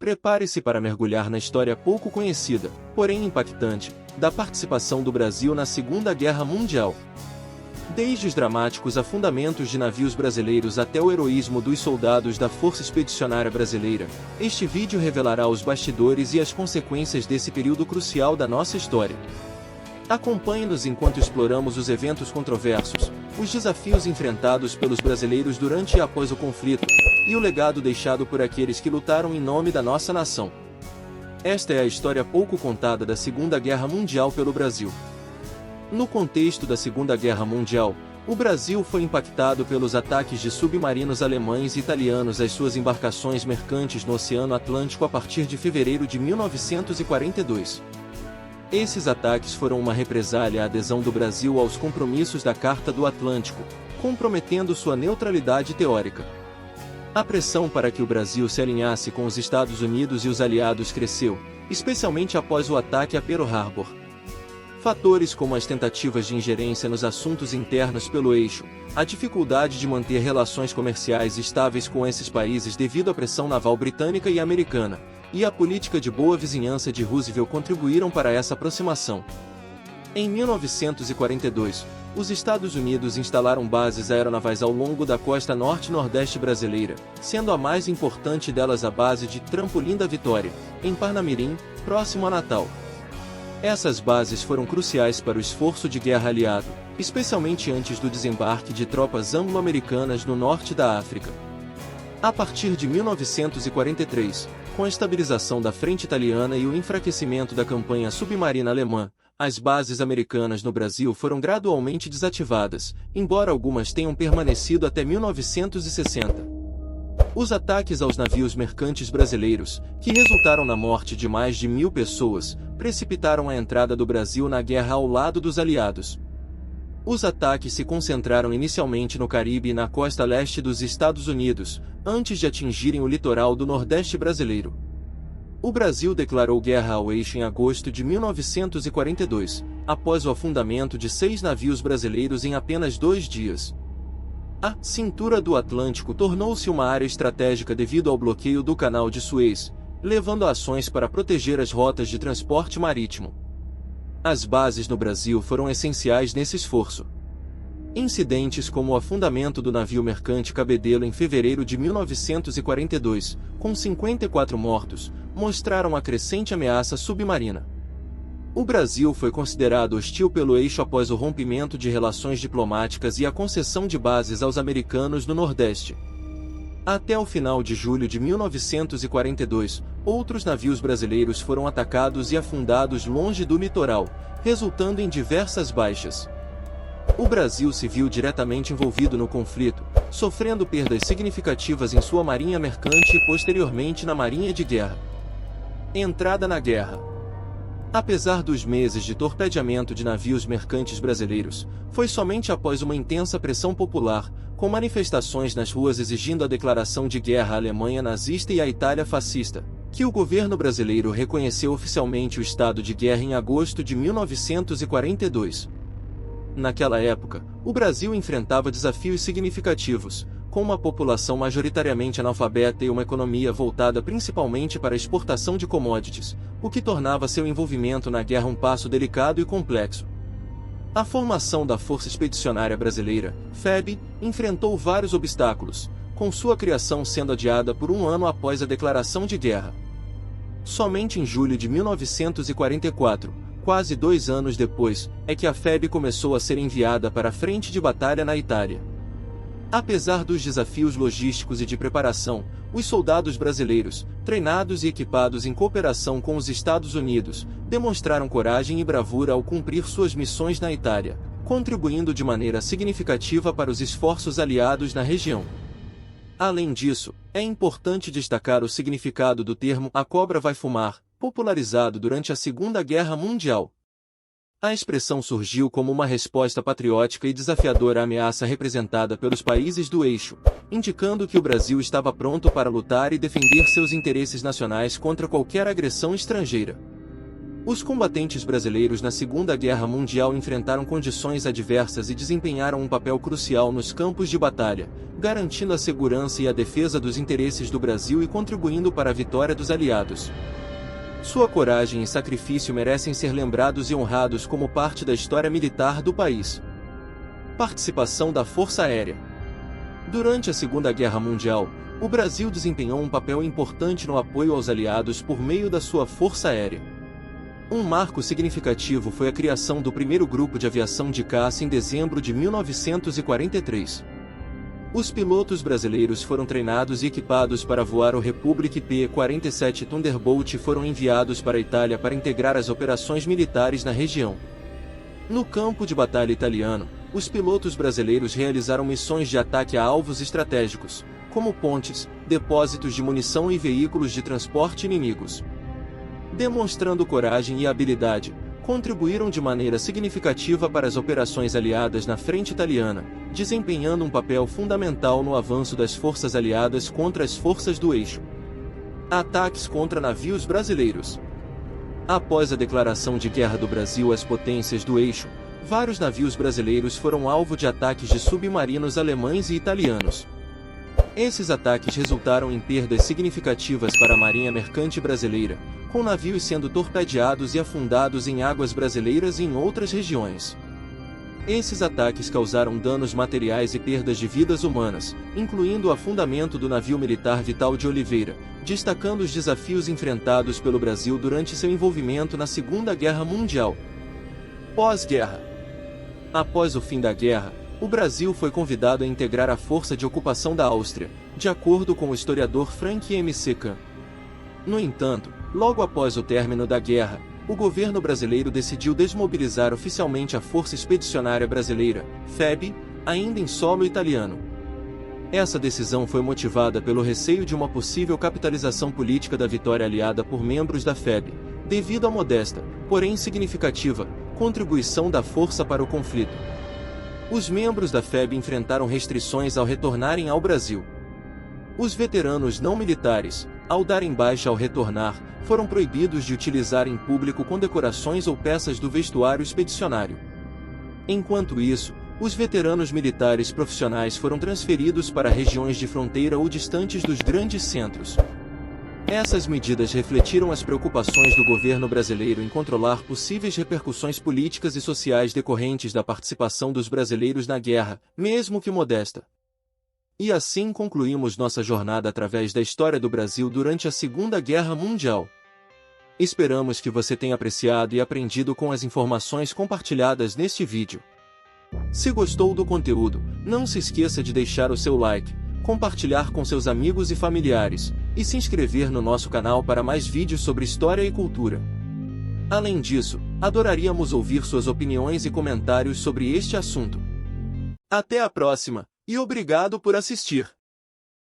Prepare-se para mergulhar na história pouco conhecida, porém impactante, da participação do Brasil na Segunda Guerra Mundial. Desde os dramáticos afundamentos de navios brasileiros até o heroísmo dos soldados da Força Expedicionária Brasileira, este vídeo revelará os bastidores e as consequências desse período crucial da nossa história. Acompanhe-nos enquanto exploramos os eventos controversos, os desafios enfrentados pelos brasileiros durante e após o conflito, e o legado deixado por aqueles que lutaram em nome da nossa nação. Esta é a história pouco contada da Segunda Guerra Mundial pelo Brasil. No contexto da Segunda Guerra Mundial, o Brasil foi impactado pelos ataques de submarinos alemães e italianos às suas embarcações mercantes no Oceano Atlântico a partir de fevereiro de 1942. Esses ataques foram uma represália à adesão do Brasil aos compromissos da Carta do Atlântico, comprometendo sua neutralidade teórica. A pressão para que o Brasil se alinhasse com os Estados Unidos e os aliados cresceu, especialmente após o ataque a Pearl Harbor. Fatores como as tentativas de ingerência nos assuntos internos pelo eixo, a dificuldade de manter relações comerciais estáveis com esses países devido à pressão naval britânica e americana, e a política de boa vizinhança de Roosevelt contribuíram para essa aproximação. Em 1942, os Estados Unidos instalaram bases aeronavais ao longo da costa norte-nordeste brasileira, sendo a mais importante delas a base de Trampolim da Vitória, em Parnamirim, próximo a Natal. Essas bases foram cruciais para o esforço de guerra aliado, especialmente antes do desembarque de tropas anglo-americanas no norte da África. A partir de 1943, com a estabilização da frente italiana e o enfraquecimento da campanha submarina alemã, as bases americanas no Brasil foram gradualmente desativadas, embora algumas tenham permanecido até 1960. Os ataques aos navios mercantes brasileiros, que resultaram na morte de mais de 1.000 pessoas, precipitaram a entrada do Brasil na guerra ao lado dos aliados. Os ataques se concentraram inicialmente no Caribe e na costa leste dos Estados Unidos, antes de atingirem o litoral do Nordeste brasileiro. O Brasil declarou guerra ao eixo em agosto de 1942, após o afundamento de 6 navios brasileiros em apenas 2 dias. A cintura do Atlântico tornou-se uma área estratégica devido ao bloqueio do Canal de Suez, levando a ações para proteger as rotas de transporte marítimo. As bases no Brasil foram essenciais nesse esforço. Incidentes como o afundamento do navio mercante Cabedelo em fevereiro de 1942, com 54 mortos, mostraram a crescente ameaça submarina. O Brasil foi considerado hostil pelo eixo após o rompimento de relações diplomáticas e a concessão de bases aos americanos no Nordeste. Até o final de julho de 1942, outros navios brasileiros foram atacados e afundados longe do litoral, resultando em diversas baixas. O Brasil se viu diretamente envolvido no conflito, sofrendo perdas significativas em sua marinha mercante e posteriormente na marinha de guerra. Entrada na guerra. Apesar dos meses de torpedeamento de navios mercantes brasileiros, foi somente após uma intensa pressão popular, com manifestações nas ruas exigindo a declaração de guerra à Alemanha nazista e à Itália fascista, que o governo brasileiro reconheceu oficialmente o estado de guerra em agosto de 1942. Naquela época, o Brasil enfrentava desafios significativos, com uma população majoritariamente analfabeta e uma economia voltada principalmente para a exportação de commodities, o que tornava seu envolvimento na guerra um passo delicado e complexo. A formação da Força Expedicionária Brasileira, FEB, enfrentou vários obstáculos, com sua criação sendo adiada por 1 ano após a declaração de guerra. Somente em julho de 1944, quase 2 anos depois, é que a FEB começou a ser enviada para a frente de batalha na Itália. Apesar dos desafios logísticos e de preparação, os soldados brasileiros, treinados e equipados em cooperação com os Estados Unidos, demonstraram coragem e bravura ao cumprir suas missões na Itália, contribuindo de maneira significativa para os esforços aliados na região. Além disso, é importante destacar o significado do termo "a cobra vai fumar", popularizado durante a Segunda Guerra Mundial. A expressão surgiu como uma resposta patriótica e desafiadora à ameaça representada pelos países do eixo, indicando que o Brasil estava pronto para lutar e defender seus interesses nacionais contra qualquer agressão estrangeira. Os combatentes brasileiros na Segunda Guerra Mundial enfrentaram condições adversas e desempenharam um papel crucial nos campos de batalha, garantindo a segurança e a defesa dos interesses do Brasil e contribuindo para a vitória dos aliados. Sua coragem e sacrifício merecem ser lembrados e honrados como parte da história militar do país. Participação da Força Aérea. Durante a Segunda Guerra Mundial, o Brasil desempenhou um papel importante no apoio aos aliados por meio da sua Força Aérea. Um marco significativo foi a criação do primeiro grupo de aviação de caça em dezembro de 1943. Os pilotos brasileiros foram treinados e equipados para voar o Republic P-47 Thunderbolt e foram enviados para a Itália para integrar as operações militares na região. No campo de batalha italiano, os pilotos brasileiros realizaram missões de ataque a alvos estratégicos, como pontes, depósitos de munição e veículos de transporte inimigos. Demonstrando coragem e habilidade, contribuíram de maneira significativa para as operações aliadas na frente italiana, desempenhando um papel fundamental no avanço das forças aliadas contra as forças do eixo. Ataques contra navios brasileiros. Após a declaração de guerra do Brasil às potências do eixo, vários navios brasileiros foram alvo de ataques de submarinos alemães e italianos. Esses ataques resultaram em perdas significativas para a Marinha Mercante Brasileira, com navios sendo torpedeados e afundados em águas brasileiras e em outras regiões. Esses ataques causaram danos materiais e perdas de vidas humanas, incluindo o afundamento do navio militar Vital de Oliveira, destacando os desafios enfrentados pelo Brasil durante seu envolvimento na Segunda Guerra Mundial. Pós-guerra. Após o fim da guerra, o Brasil foi convidado a integrar a força de ocupação da Áustria, de acordo com o historiador Frank M. Secan. No entanto, logo após o término da guerra, o governo brasileiro decidiu desmobilizar oficialmente a Força Expedicionária Brasileira, FEB, ainda em solo italiano. Essa decisão foi motivada pelo receio de uma possível capitalização política da vitória aliada por membros da FEB, devido à modesta, porém significativa, contribuição da força para o conflito. Os membros da FEB enfrentaram restrições ao retornarem ao Brasil. Os veteranos não militares, ao darem baixa ao retornar, foram proibidos de utilizar em público condecorações ou peças do vestuário expedicionário. Enquanto isso, os veteranos militares profissionais foram transferidos para regiões de fronteira ou distantes dos grandes centros. Essas medidas refletiram as preocupações do governo brasileiro em controlar possíveis repercussões políticas e sociais decorrentes da participação dos brasileiros na guerra, mesmo que modesta. E assim concluímos nossa jornada através da história do Brasil durante a Segunda Guerra Mundial. Esperamos que você tenha apreciado e aprendido com as informações compartilhadas neste vídeo. Se gostou do conteúdo, não se esqueça de deixar o seu like, compartilhar com seus amigos e familiares, e se inscrever no nosso canal para mais vídeos sobre história e cultura. Além disso, adoraríamos ouvir suas opiniões e comentários sobre este assunto. Até a próxima, e obrigado por assistir!